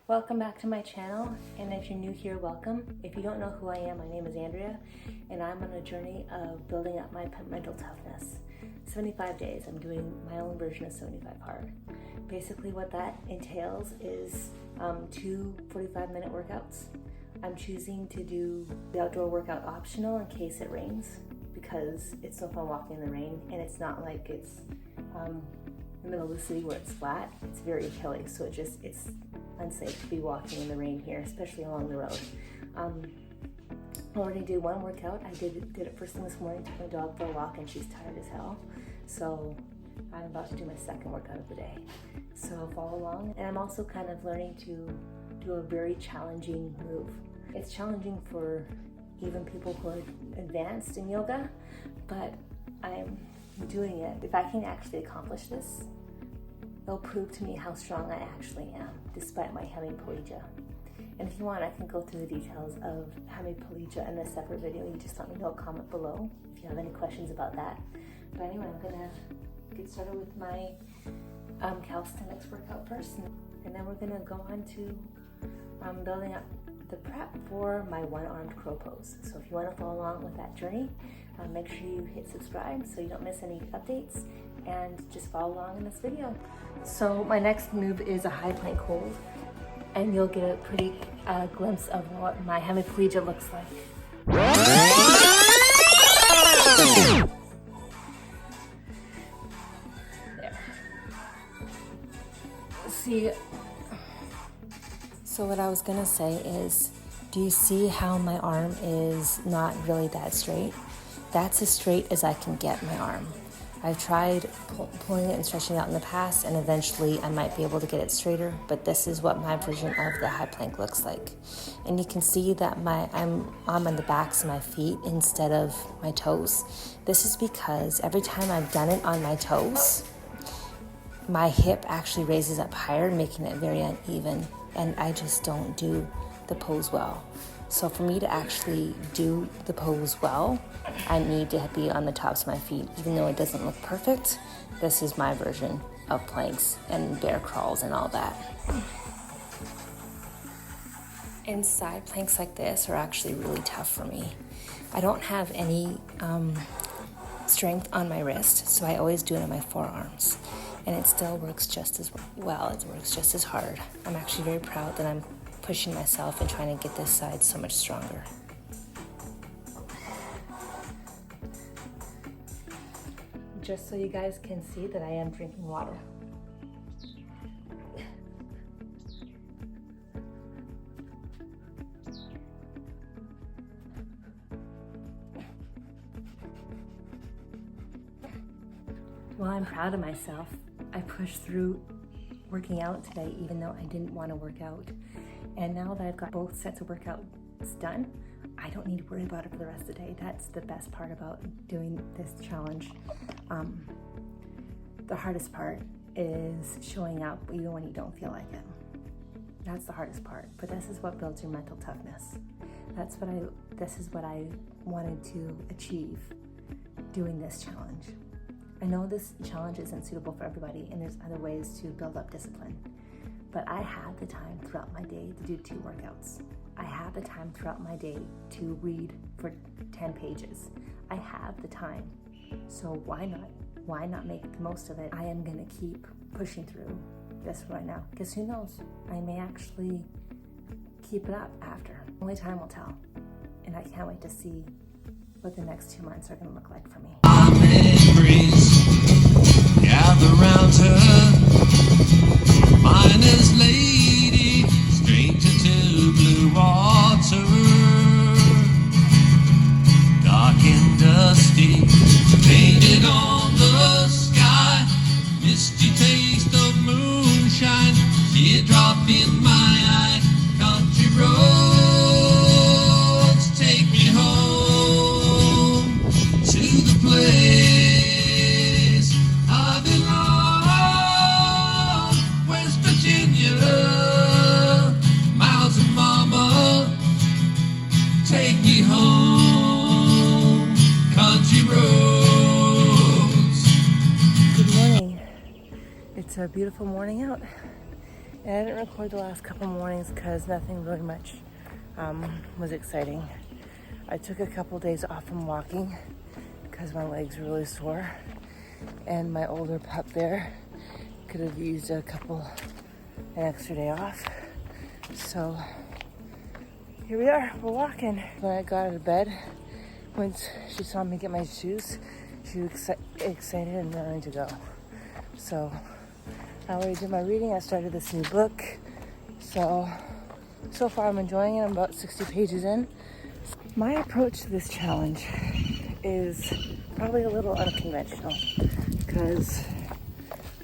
Welcome back to my channel, and if you're new here, welcome. If you don't know who I am, my name is Andrea, and I'm on a journey of building up my mental toughness. 75 days, I'm doing my own version of 75 hard. Basically what that entails is 2 45-minute workouts. I'm choosing to do the outdoor workout optional in case it rains, because it's no fun walking in the rain, and it's not like it's in the middle of the city where it's flat. It's very hilly, so it's unsafe to be walking in the rain here, especially along the road. I already did one workout. I did it first thing this morning, took my dog for a walk, and she's tired as hell. So I'm about to do my second workout of the day. So follow along. And I'm also kind of learning to do a very challenging move. It's challenging for even people who are advanced in yoga, but I'm doing it. If I can actually accomplish this, it'll prove to me how strong I actually am, despite my hemiplegia. And if you want, I can go through the details of hemiplegia in a separate video. You just let me know, comment below if you have any questions about that. But anyway, I'm gonna get started with my calisthenics workout first, and then we're gonna go on to building up the prep for my one-armed crow pose. So if you want to follow along with that journey, make sure you hit subscribe so you don't miss any updates, and just follow along in this video. So my next move is a high plank hold, and you'll get a pretty glimpse of what my hemiplegia looks like. There. See, so what I was gonna say is, do you see how my arm is not really that straight? That's as straight as I can get my arm. I've tried pulling it and stretching it out in the past, and eventually I might be able to get it straighter, but this is what my version of the high plank looks like. And you can see that I'm on the backs of my feet instead of my toes. This is because every time I've done it on my toes, my hip actually raises up higher, making it very uneven, and I just don't do the pose well. So for me to actually do the pose well, I need to be on the tops of my feet. Even though it doesn't look perfect, this is my version of planks and bear crawls and all that. And side planks like this are actually really tough for me. I don't have any strength on my wrist, so I always do it on my forearms. And it still works just as well. It works just as hard. I'm actually very proud that I'm pushing myself and trying to get this side so much stronger. Just so you guys can see that I am drinking water. Well, I'm proud of myself. I pushed through working out today, even though I didn't want to work out. And now that I've got both sets of workouts done, I don't need to worry about it for the rest of the day. That's the best part about doing this challenge. The hardest part is showing up even when you don't feel like it. That's the hardest part, but this is what builds your mental toughness. This is what I wanted to achieve doing this challenge. I know this challenge isn't suitable for everybody, and there's other ways to build up discipline. But I have the time throughout my day to do 2 workouts. I have the time throughout my day to read for 10 pages. I have the time. So why not? Why not make the most of it? I am gonna keep pushing through this right now, because who knows? I may actually keep it up after. Only time will tell. And I can't wait to see what the next 2 months are gonna look like for me. Gather round her, miner's lady, stranger to blue water, dark and dusty, painted on the sky, misty taste of moonshine, teardrop in my eye, country roads take me home to the place It's a beautiful morning out, And I didn't record the last couple mornings because nothing really much was exciting. I took a couple days off from walking because my legs were really sore, and my older pup there could have used an extra day off. So here we are, we're walking. When I got out of bed, once she saw me get my shoes, she was excited and raring to go. So I already did my reading. I started this new book. So far I'm enjoying it. I'm about 60 pages in. My approach to this challenge is probably a little unconventional because,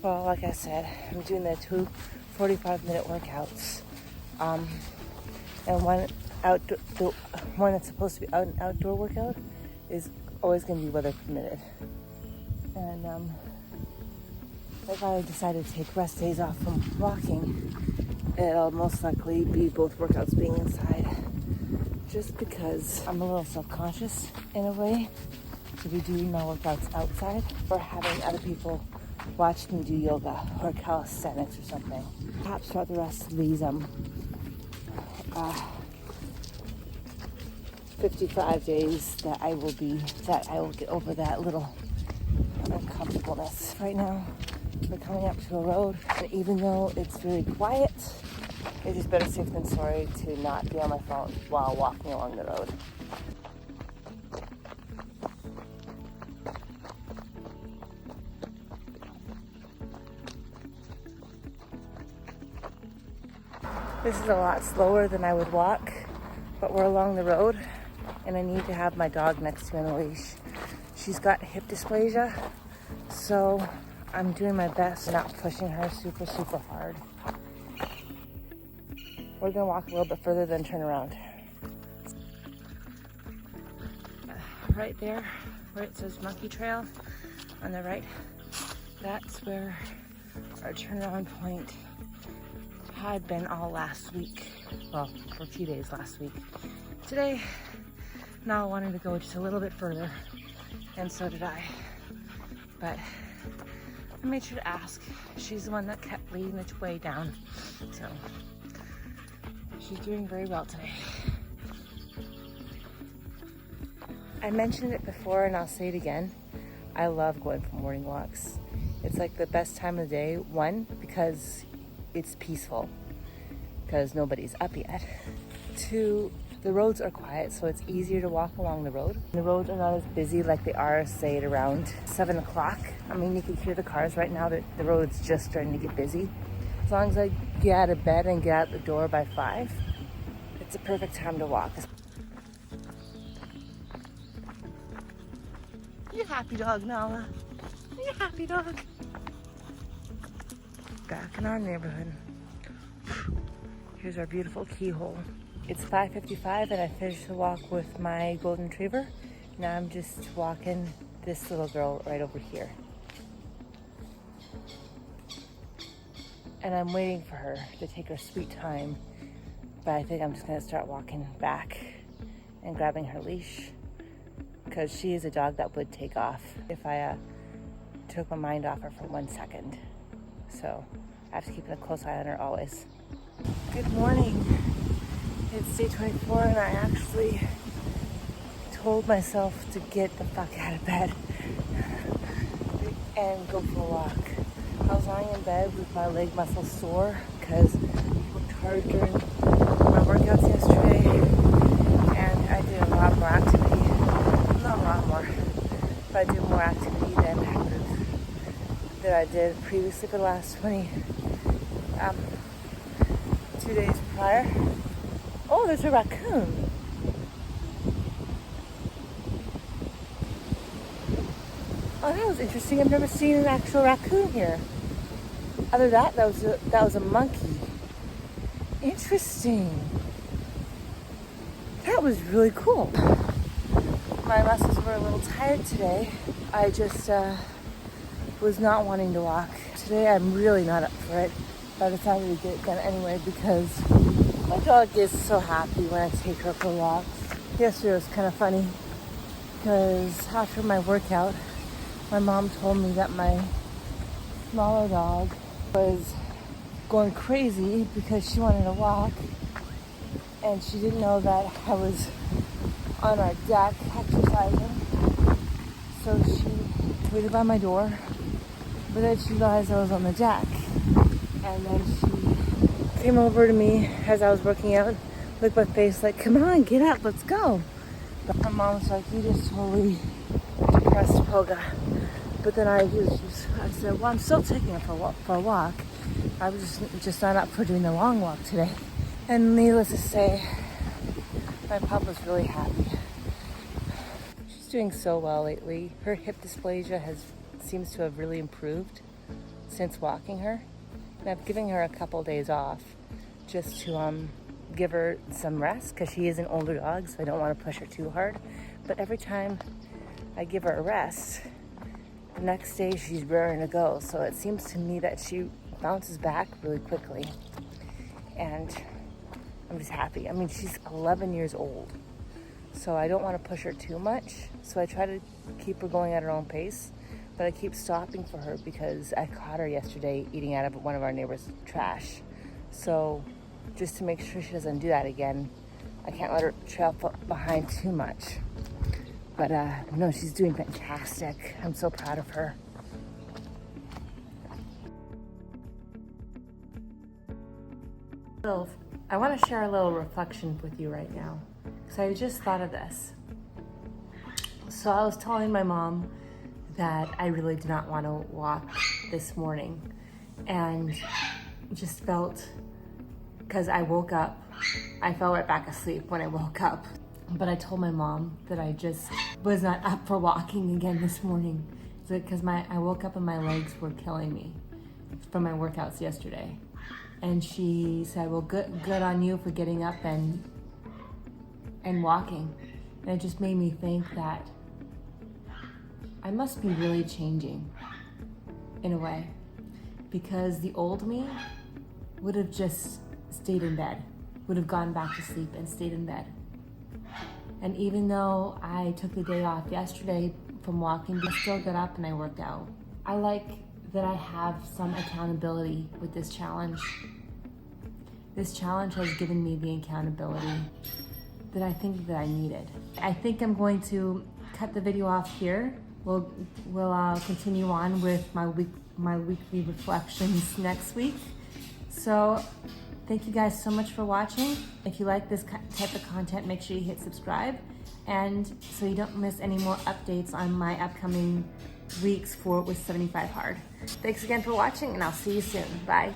well, like I said, I'm doing the 2 45-minute workouts. And the one that's supposed to be an outdoor workout is always going to be weather permitted. And if I decide to take rest days off from walking, it'll most likely be both workouts being inside. Just because I'm a little self-conscious in a way to be doing my workouts outside or having other people watch me do yoga or calisthenics or something. Perhaps throughout the rest of these 55 days that I will get over that little uncomfortableness. Right now, we're coming up to a road, and even though it's very quiet, it is better safe than sorry to not be on my phone while walking along the road. This is a lot slower than I would walk, but we're along the road, and I need to have my dog next to me on a leash. She's got hip dysplasia, so I'm doing my best not pushing her super hard. We're gonna walk a little bit further, then turn around. Right there, where it says Monkey Trail on the right, that's where our turnaround point had been all last week. Well, for a few days last week. Today, Nala wanted to go just a little bit further, and so did I. But I made sure to ask. She's the one that kept leading the way down. So she's doing very well today. I mentioned it before and I'll say it again. I love going for morning walks. It's like the best time of the day. One, because it's peaceful, because nobody's up yet. Two, the roads are quiet, so it's easier to walk along the road. The roads are not as busy like they are, say, at around 7 o'clock. I mean, you can hear the cars right now. The road's just starting to get busy. As long as I get out of bed and get out the door by 5, it's a perfect time to walk. You happy dog, Nala? You happy dog? Back in our neighborhood. Here's our beautiful keyhole. It's 5:55 and I finished the walk with my golden retriever. Now I'm just walking this little girl right over here. And I'm waiting for her to take her sweet time. But I think I'm just gonna start walking back and grabbing her leash, because she is a dog that would take off if I took my mind off her for 1 second. So I have to keep a close eye on her always. Good morning. It's day 24 and I actually told myself to get the fuck out of bed and go for a walk. I was lying in bed with my leg muscles sore because I worked hard during my workouts yesterday, and I did a lot more activity. Not a lot more, but I did more activity than I did previously for the last 2 days prior. Oh, there's a raccoon. Oh, that was interesting. I've never seen an actual raccoon here. Other than that was a monkey. Interesting. That was really cool. My muscles were a little tired today. I just was not wanting to walk. Today I'm really not up for it. But I decided to get it done anyway because my dog is so happy when I take her for walks. Yesterday was kind of funny because after my workout, my mom told me that my smaller dog was going crazy because she wanted to walk, and she didn't know that I was on our deck exercising. So she waited by my door, but then she realized I was on the deck, and then she came over to me as I was working out, looked at my face like, come on, get up, let's go. But my mom's like, you just totally depressed Poga. But then I said, well, I'm still taking her for a walk. I was just not up for doing the long walk today. And needless to say, my pup was really happy. She's doing so well lately. Her hip dysplasia seems to have really improved since walking her. And I've given her a couple days off just to give her some rest, because she is an older dog, so I don't want to push her too hard. But every time I give her a rest, the next day she's raring to go. So it seems to me that she bounces back really quickly, and I'm just happy. I mean, she's 11 years old, so I don't want to push her too much. So I try to keep her going at her own pace, but I keep stopping for her because I caught her yesterday eating out of one of our neighbor's trash. So just to make sure she doesn't do that again, I can't let her trail behind too much. But no, she's doing fantastic. I'm so proud of her. So I want to share a little reflection with you right now, because I just thought of this. So I was telling my mom that I really did not want to walk this morning, and just felt, because I woke up, I fell right back asleep when I woke up. But I told my mom that I just was not up for walking again this morning, because I woke up and my legs were killing me from my workouts yesterday. And she said, well, good on you for getting up and walking. And it just made me think that I must be really changing in a way, because the old me would have just stayed in bed, would have gone back to sleep and stayed in bed. And even though I took the day off yesterday from walking, I still got up and I worked out. I like that I have some accountability with this challenge. This challenge has given me the accountability that I think that I needed. I think I'm going to cut the video off here. We'll continue on with my weekly reflections next week. So thank you guys so much for watching. If you like this type of content, make sure you hit subscribe, and so you don't miss any more updates on my upcoming weeks with 75 Hard. Thanks again for watching, and I'll see you soon. Bye.